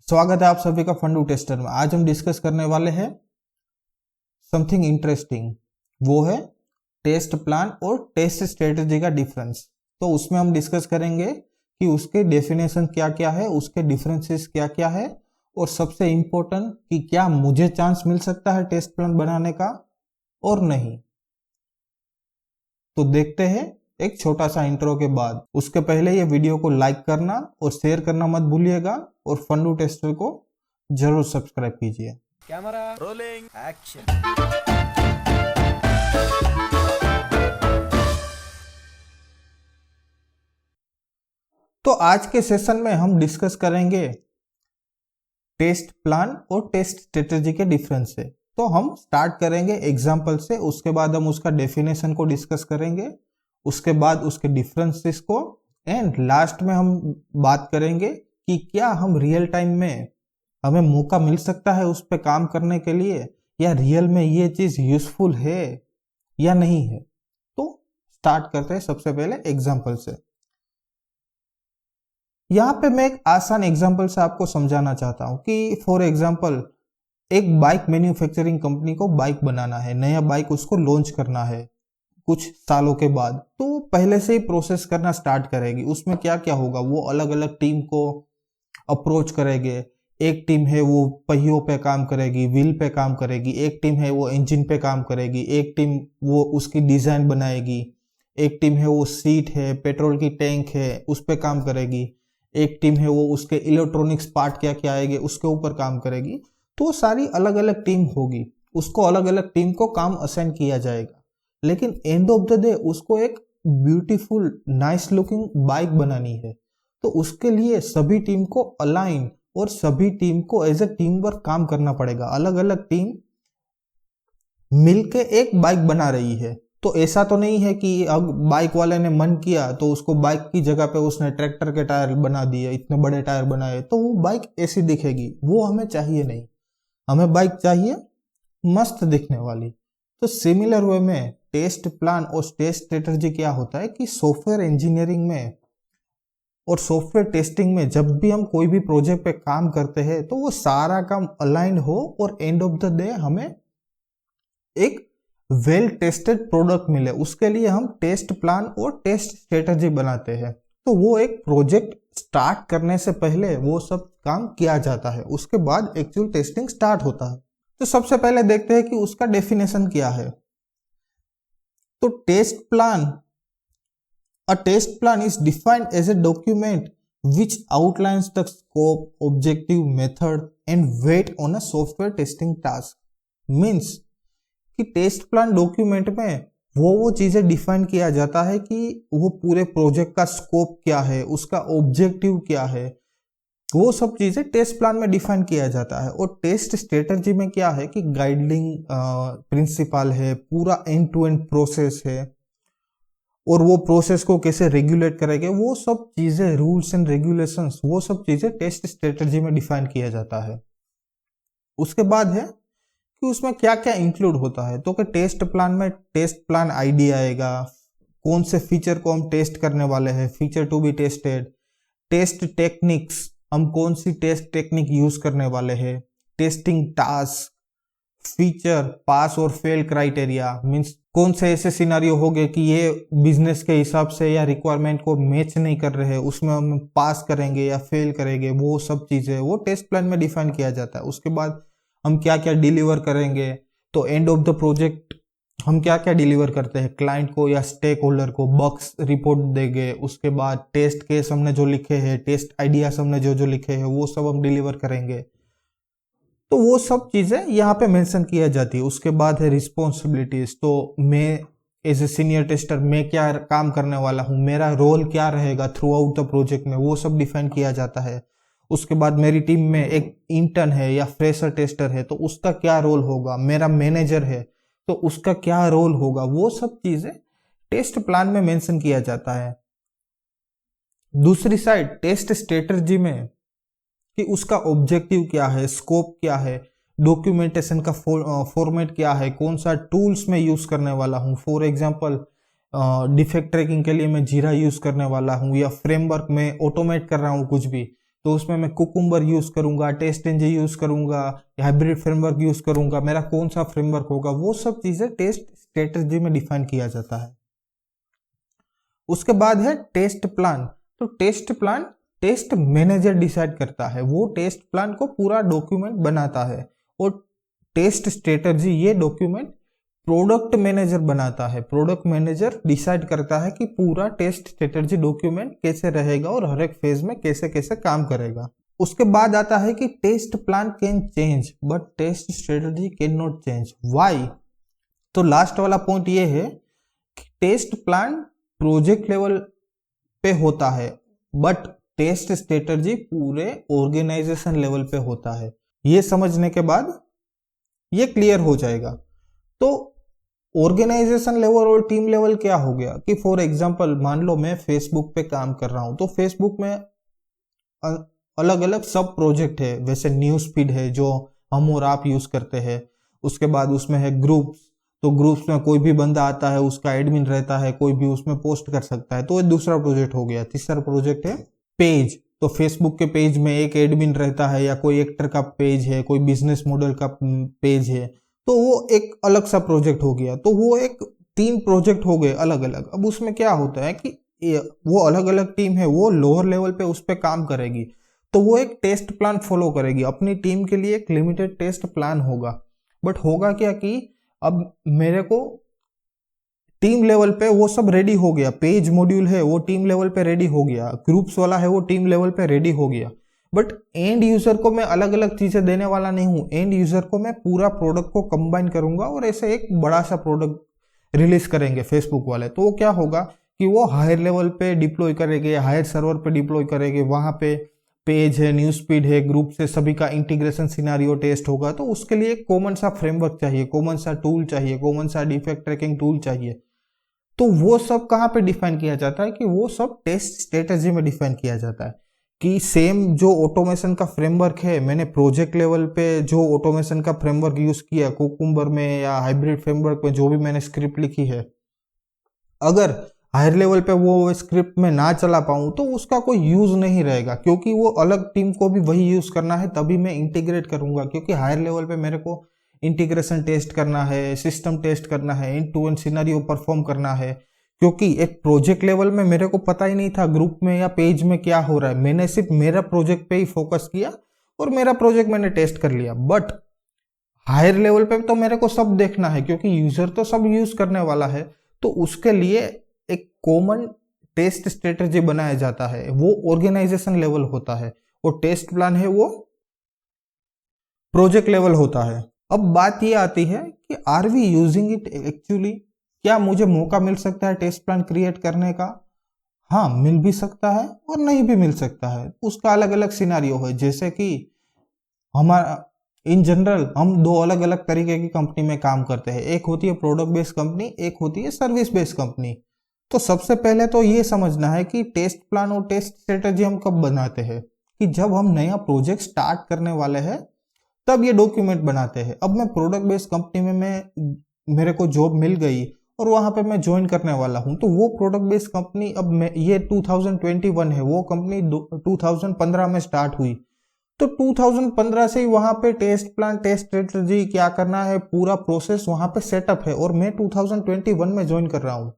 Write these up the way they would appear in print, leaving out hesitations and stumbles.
स्वागत है आप सभी का फंडू टेस्टर में। आज हम डिस्कस करने वाले हैं समथिंग इंटरेस्टिंग, वो है टेस्ट प्लान और टेस्ट स्ट्रेटजी का डिफरेंस। तो उसमें हम डिस्कस करेंगे कि उसके डेफिनेशन क्या क्या है, उसके डिफरेंसेस क्या क्या है, और सबसे इंपॉर्टेंट कि क्या मुझे चांस मिल सकता है टेस्ट प्लान बनाने का और नहीं। तो देखते हैं एक छोटा सा इंट्रो के बाद। उसके पहले ये वीडियो को लाइक करना और शेयर करना मत भूलिएगा, और फंडू टेस्टर को जरूर सब्सक्राइब कीजिए। Camera rolling action. तो आज के सेशन में हम डिस्कस करेंगे टेस्ट प्लान और टेस्ट स्ट्रेटजी के डिफरेंस से। तो हम स्टार्ट करेंगे एग्जांपल से, उसके बाद हम उसका डेफिनेशन को डिस्कस करेंगे, उसके बाद उसके डिफरेंसेस को, एंड लास्ट में हम बात करेंगे कि क्या हम रियल टाइम में हमें मौका मिल सकता है उस पर काम करने के लिए, या रियल में ये चीज यूजफुल है या नहीं है। तो स्टार्ट करते हैं सबसे पहले एग्जांपल से। यहां पे मैं एक आसान एग्जांपल से आपको समझाना चाहता हूं कि फॉर एग्जांपल एक बाइक मैन्युफैक्चरिंग कंपनी को बाइक बनाना है, नया बाइक उसको लॉन्च करना है कुछ सालों के बाद। तो पहले से ही प्रोसेस करना स्टार्ट करेगी। उसमें क्या क्या होगा, वो अलग अलग टीम को अप्रोच करेंगे। एक टीम है वो पहियों पे काम करेगी, व्हील पे काम करेगी, एक टीम है वो इंजन पे काम करेगी, एक टीम वो उसकी डिजाइन बनाएगी, एक टीम है वो सीट है, पेट्रोल की टैंक है उस पे काम करेगी, एक टीम है वो उसके इलेक्ट्रॉनिक्स पार्ट क्या क्या आएंगे उसके ऊपर काम करेगी। तो सारी अलग अलग टीम होगी, उसको अलग अलग टीम को काम असाइन किया जाएगा। लेकिन एंड ऑफ द डे उसको एक ब्यूटीफुल नाइस लुकिंग बाइक बनानी है। तो उसके लिए सभी टीम को अलाइन और सभी टीम को एज ए टीम वर्क काम करना पड़ेगा। अलग अलग टीम मिलके एक बाइक बना रही है। तो ऐसा तो नहीं है कि अब बाइक वाले ने मन किया तो उसको बाइक की जगह पे उसने ट्रैक्टर के टायर बना दिए, इतने बड़े टायर बनाए, तो वो बाइक ऐसी दिखेगी। वो हमें चाहिए नहीं, हमें बाइक चाहिए मस्त दिखने वाली। तो सिमिलर वे में टेस्ट प्लान और टेस्ट स्ट्रेटजी क्या होता है कि सॉफ्टवेयर इंजीनियरिंग में और सॉफ्टवेयर टेस्टिंग में जब भी हम कोई भी प्रोजेक्ट पे काम करते हैं तो वो सारा काम अलाइंड हो और एंड ऑफ द डे हमें एक वेल टेस्टेड प्रोडक्ट मिले। उसके लिए हम टेस्ट प्लान और टेस्ट स्ट्रेटजी बनाते हैं। तो वो एक प्रोजेक्ट स्टार्ट करने से पहले वो सब काम किया जाता है, उसके बाद एक्चुअल टेस्टिंग स्टार्ट होता है। तो सबसे पहले देखते हैं कि उसका डेफिनेशन क्या है। तो a test plan is defined as a document which outlines the scope, objective, method and weight on a software testing task. Means कि टेस्ट प्लान डॉक्यूमेंट में वो चीजें डिफाइन किया जाता है कि वो पूरे प्रोजेक्ट का स्कोप क्या है, उसका ऑब्जेक्टिव क्या है, वो सब चीजें टेस्ट प्लान में डिफाइन किया जाता है। और टेस्ट स्ट्रेटजी में क्या है कि गाइडिंग प्रिंसिपल है, पूरा एंड टू एंड प्रोसेस है, और वो प्रोसेस को कैसे रेगुलेट करेंगे, वो सब चीजें, रूल्स एंड रेगुलेशंस, वो सब चीजें टेस्ट स्ट्रेटजी में डिफाइन किया जाता है। उसके बाद है कि उसमें क्या क्या इंक्लूड होता है। तो कि टेस्ट प्लान में टेस्ट प्लान आईडी आएगा, कौन से फीचर को हम टेस्ट करने वाले हैं, feature to be tested, test techniques, हम कौन सी टेस्ट टेक्निक यूज करने वाले हैं, टेस्टिंग टास्क, फीचर, पास और फेल क्राइटेरिया, मींस कौन से ऐसे सिनारियो हो गए कि ये बिजनेस के हिसाब से या रिक्वायरमेंट को मैच नहीं कर रहे हैं, उसमें हम पास करेंगे या फेल करेंगे, वो सब चीजें वो टेस्ट प्लान में डिफाइन किया जाता है। उसके बाद हम क्या क्या डिलीवर करेंगे, तो एंड ऑफ द प्रोजेक्ट हम क्या क्या डिलीवर करते हैं क्लाइंट को या स्टेक होल्डर को, बग्स रिपोर्ट देंगे। उसके बाद टेस्ट केस हमने जो लिखे हैं, टेस्ट आइडियाज हमने जो जो लिखे हैं, वो सब हम डिलीवर करेंगे। तो वो सब चीजें यहाँ पे मेंशन किया जाती है। उसके बाद है रिस्पॉन्सिबिलिटीज। तो मैं एज ए सीनियर टेस्टर मैं क्या काम करने वाला हूँ, मेरा रोल क्या रहेगा थ्रू आउट द प्रोजेक्ट में, वो सब डिफाइन किया जाता है। उसके बाद मेरी टीम में एक इंटर्न है या फ्रेशर टेस्टर है तो उसका क्या रोल होगा, मेरा मैनेजर है तो उसका क्या रोल होगा, वो सब चीजें टेस्ट प्लान में मेंशन किया जाता है। दूसरी साइड टेस्ट स्ट्रेटजी में कि उसका ऑब्जेक्टिव क्या है, स्कोप क्या है, डॉक्यूमेंटेशन का फॉर्मेट क्या है, कौन सा टूल्स में यूज करने वाला हूँ। फॉर एग्जांपल डिफेक्ट ट्रैकिंग के लिए मैं जीरा यूज करने वाला हूँ, या फ्रेमवर्क में ऑटोमेट कर रहा हूँ कुछ भी, तो उसमें मैं कुकुम्बर यूज करूंगा, टेस्ट एनजी यूज करूंगा, हाइब्रिड फ्रेमवर्क यूज करूंगा, मेरा कौन सा फ्रेमवर्क होगा, वो सब चीजें टेस्ट स्ट्रेटजी में डिफाइन किया जाता है। उसके बाद है टेस्ट प्लान। तो test plan test manager decide करता है, वो टेस्ट प्लान को पूरा डॉक्यूमेंट बनाता है। और टेस्ट स्ट्रेटजी ये डॉक्यूमेंट प्रोडक्ट मैनेजर बनाता है। प्रोडक्ट मैनेजर डिसाइड करता है कि पूरा टेस्ट स्ट्रेटजी डॉक्यूमेंट कैसे रहेगा और हर एक फेज में कैसे कैसे काम करेगा। उसके बाद आता है कि test plan can change but test strategy can not change. Why? तो लास्ट वाला पॉइंट ये है कि टेस्ट प्लान प्रोजेक्ट लेवल पे होता है बट टेस्ट स्ट्रेटजी पूरे ऑर्गेनाइजेशन लेवल पे होता है। ये समझने के बाद ये क्लियर हो जाएगा। तो ऑर्गेनाइजेशन लेवल और टीम लेवल क्या हो गया कि फॉर एग्जांपल मान लो मैं फेसबुक पे काम कर रहा हूं, तो फेसबुक में अलग अलग सब प्रोजेक्ट है। वैसे न्यूज फीड है जो हम और आप यूज करते हैं, उसके बाद उसमें है ग्रुप्स, तो ग्रुप्स में कोई भी बंदा आता है, उसका एडमिन रहता है, कोई भी उसमें पोस्ट कर सकता है, तो ये दूसरा प्रोजेक्ट हो गया। तीसरा प्रोजेक्ट है पेज, तो फेसबुक के पेज में एक एडमिन रहता है या कोई एक्टर का पेज है, कोई बिजनेस मॉडल का पेज है, तो वो एक अलग सा प्रोजेक्ट हो गया। तो वो एक 3 प्रोजेक्ट हो गए अलग अलग। अब उसमें क्या होता है कि वो अलग अलग टीम है, वो लोअर लेवल पे उस पर काम करेगी, तो वो एक टेस्ट प्लान फॉलो करेगी। अपनी टीम के लिए एक लिमिटेड टेस्ट प्लान होगा। बट होगा क्या कि अब मेरे को टीम लेवल पे वो सब रेडी हो गया, पेज मॉड्यूल है वो टीम लेवल पे रेडी हो गया, ग्रुप्स वाला है वो टीम लेवल पे रेडी हो गया, बट एंड यूजर को मैं अलग अलग चीजें देने वाला नहीं हूं। एंड यूजर को मैं पूरा प्रोडक्ट को कंबाइन करूंगा और ऐसे एक बड़ा सा प्रोडक्ट रिलीज करेंगे फेसबुक वाले। तो वो क्या होगा कि वो हायर लेवल पे डिप्लॉय करेंगे, हायर सर्वर पे डिप्लॉय करेंगे, वहां पे पेज है, न्यूज फीड है, ग्रुप से सभी का इंटीग्रेशन सिनारियो टेस्ट होगा। तो उसके लिए एक कॉमन सा फ्रेमवर्क चाहिए, कॉमन सा टूल चाहिए, कॉमन सा डिफेक्ट ट्रैकिंग टूल चाहिए। तो वो सब कहाँ पे डिफाइन किया जाता है कि वो सब टेस्ट स्ट्रेटजी में डिफाइन किया जाता है कि सेम जो ऑटोमेशन का फ्रेमवर्क है, मैंने प्रोजेक्ट लेवल पे जो ऑटोमेशन का फ्रेमवर्क यूज किया कुकुम्बर में या हाइब्रिड फ्रेमवर्क में, जो भी मैंने स्क्रिप्ट लिखी है, अगर हायर लेवल पे वो स्क्रिप्ट में ना चला पाऊं तो उसका कोई यूज नहीं रहेगा, क्योंकि वो अलग टीम को भी वही यूज करना है, तभी मैं इंटीग्रेट करूंगा। क्योंकि हायर लेवल पे मेरे को इंटीग्रेशन टेस्ट करना है, सिस्टम टेस्ट करना है, end to end scenario perform करना है। क्योंकि एक प्रोजेक्ट लेवल में मेरे को पता ही नहीं था ग्रुप में या पेज में क्या हो रहा है, मैंने सिर्फ मेरा प्रोजेक्ट पे ही फोकस किया और मेरा प्रोजेक्ट मैंने टेस्ट कर लिया। बट हायर लेवल पे तो मेरे को सब देखना है, क्योंकि यूजर तो सब यूज करने वाला है। तो उसके लिए एक कॉमन टेस्ट स्ट्रेटजी बनाया जाता है, वो ऑर्गेनाइजेशन लेवल होता है, और टेस्ट प्लान है वो प्रोजेक्ट लेवल होता है। अब बात ये आती है कि are we using it actually, क्या मुझे मौका मिल सकता है टेस्ट प्लान क्रिएट करने का? हाँ, मिल भी सकता है और नहीं भी मिल सकता है, उसका अलग अलग सिनारियो है। जैसे कि हमारा इन जनरल हम 2 अलग अलग तरीके की कंपनी में काम करते हैं, एक होती है प्रोडक्ट बेस्ड कंपनी, एक होती है सर्विस बेस्ड कंपनी। तो सबसे पहले तो ये समझना है कि टेस्ट प्लान और टेस्ट स्ट्रेटजी हम कब बनाते हैं, कि जब हम नया प्रोजेक्ट स्टार्ट करने वाले हैं तब ये डॉक्यूमेंट बनाते हैं। अब मैं प्रोडक्ट बेस्ड कंपनी में मेरे को जॉब मिल गई और वहां पे मैं ज्वाइन करने वाला हूं, तो वो प्रोडक्ट बेस्ड कंपनी, अब मैं ये 2021 है, वो कंपनी 2015 में स्टार्ट हुई। तो 2015 से ही वहां पे टेस्ट प्लान, टेस्ट स्ट्रेटजी क्या करना है, पूरा प्रोसेस वहां पे सेटअप है, और मैं 2021 में ज्वाइन कर रहा हूं।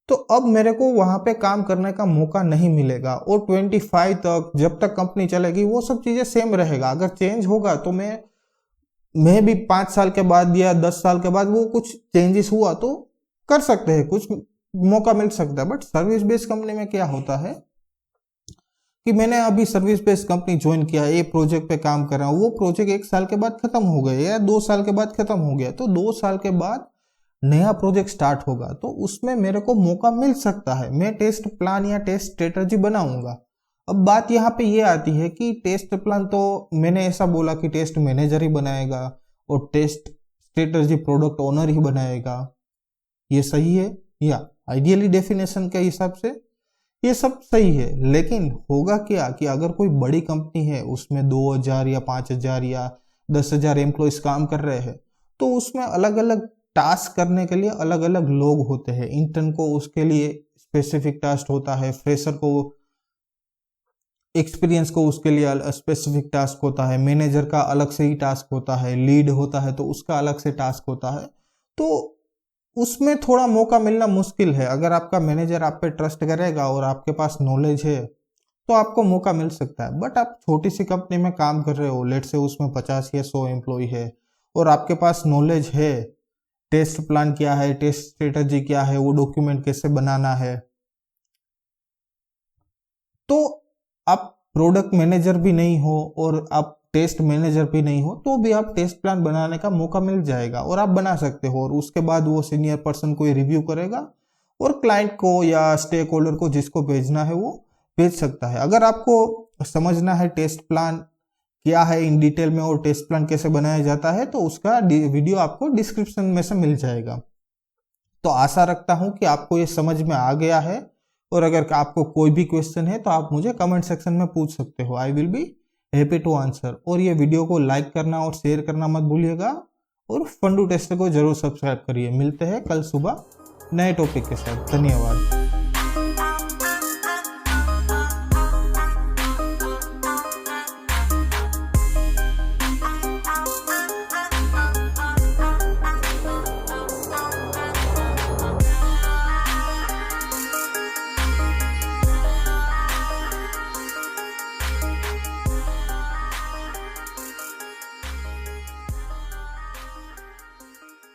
तो अब मेरे को वहां पे काम करने का मौका नहीं मिलेगा, और 25 तक जब तक कंपनी चलेगी वो सब चीजें सेम रहेगा। अगर चेंज होगा तो मैं भी 5 साल के बाद या 10 साल के बाद वो कुछ चेंजेस हुआ तो कर सकते हैं, कुछ मौका मिल सकता है। बट सर्विस बेस्ड कंपनी में क्या होता है कि मैंने अभी सर्विस बेस्ड कंपनी ज्वाइन किया, एक प्रोजेक्ट पे काम कर रहा हूँ, वो प्रोजेक्ट 1 साल के बाद खत्म हो गया या 2 साल के बाद खत्म हो गया, तो 2 साल के बाद नया प्रोजेक्ट स्टार्ट होगा, तो उसमें मेरे को मौका मिल सकता है, मैं टेस्ट प्लान या टेस्ट स्ट्रेटजी बनाऊंगा। अब बात यहाँ पे ये आती है कि टेस्ट प्लान तो मैंने ऐसा बोला कि टेस्ट मैनेजर ही बनाएगा और टेस्ट स्ट्रेटजी प्रोडक्ट ओनर ही बनाएगा, ये सही है? या आइडियली डेफिनेशन के हिसाब से ये सब सही है। लेकिन होगा क्या कि अगर कोई बड़ी कंपनी है, उसमें 2000 या 5000 या 10,000 एम्प्लॉयज काम कर रहे हैं, तो उसमें अलग अलग टास्क करने के लिए अलग अलग लोग होते हैं। इंटर्न को उसके लिए स्पेसिफिक टास्क होता है, फ्रेशर को एक्सपीरियंस को उसके लिए स्पेसिफिक टास्क होता है, मैनेजर का अलग से ही टास्क होता है, लीड होता है तो उसका अलग से टास्क होता है। तो उसमें थोड़ा मौका मिलना मुश्किल है। अगर आपका मैनेजर आप पे ट्रस्ट करेगा और आपके पास नॉलेज है तो आपको मौका मिल सकता है। बट आप छोटी सी कंपनी में काम कर रहे हो, लेट से उसमें 50 या 100 एम्प्लॉय है और आपके पास नॉलेज है, टेस्ट प्लान क्या है, टेस्ट स्ट्रेटजी क्या है, वो डॉक्यूमेंट कैसे बनाना है, तो आप प्रोडक्ट मैनेजर भी नहीं हो और आप टेस्ट मैनेजर भी नहीं हो तो भी आप टेस्ट प्लान बनाने का मौका मिल जाएगा और आप बना सकते हो। और उसके बाद वो सीनियर पर्सन कोई रिव्यू करेगा और क्लाइंट को या स्टेक होल्डर को जिसको भेजना है वो भेज सकता है। अगर आपको समझना है टेस्ट प्लान क्या है इन डिटेल में और टेस्ट प्लान कैसे बनाया जाता है तो उसका वीडियो आपको डिस्क्रिप्शन में से मिल जाएगा। तो आशा रखता हूं कि आपको ये समझ में आ गया है और अगर आपको कोई भी क्वेश्चन है तो आप मुझे कमेंट सेक्शन में पूछ सकते हो। I will be happy to answer. और ये वीडियो को लाइक करना और शेयर करना मत भूलिएगा और फंडू टेस्टर को जरूर सब्सक्राइब करिए। मिलते हैं कल सुबह नए टॉपिक के साथ। धन्यवाद।